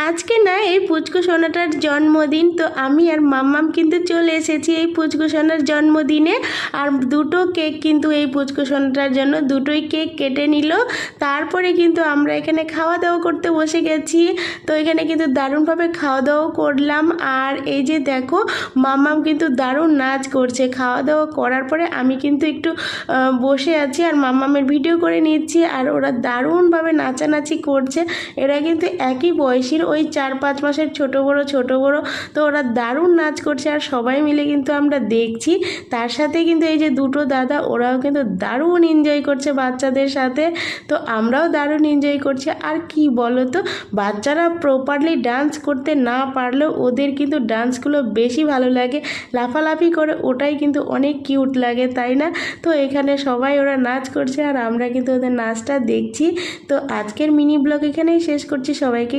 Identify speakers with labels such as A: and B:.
A: আজকে না এই পুচকু সোনাটার জন্মদিন, তো আমি আর মাম্মাম কিন্তু চলে এসেছি এই পুচকু সোনার জন্মদিনে। আর দুটো কেক কিন্তু এই পুচকু সোনাটার জন্য দুটোই কেক কেটে নিল। তারপরে কিন্তু আমরা এখানে খাওয়া দাওয়া করতে বসে গেছি। তো এখানে কিন্তু দারুণভাবে খাওয়া দাওয়া করলাম। আর এই যে দেখো, মাম্মাম কিন্তু দারুণ নাচ করছে। খাওয়া দাওয়া করার পরে আমি কিন্তু একটু বসে আছি আর মাম্মামের ভিডিও করে নিচ্ছি। আর ওরা দারুণভাবে নাচানাচি করছে। এরা কিন্তু একই বয়সীর, ওই 4-5 মাসের ছোট বড়। তো ওরা দারুণ নাচ করছে আর সবাই মিলে কিন্তু আমরা দেখছি। তার সাথে কিন্তু এই যে দুটো দাদা, ওরাও কিন্তু দারুণ এনজয় করছে বাচ্চাদের সাথে। তো আমরাও দারুণ এনজয় করছি। আর কি বলো তো, বাচ্চারা প্রপারলি ডান্স করতে না পারলেও ওদের কিন্তু ডান্সগুলো বেশি ভালো লাগে। লাফালাফি করে, ওটাই কিন্তু অনেক কিউট লাগে, তাই না? তো এখানে সবাই ওরা নাচ করছে আর আমরা কিন্তু ওদের নাচটা দেখছি। তো আজকের মিনি ব্লগ এখানেই শেষ করছি। সবাইকে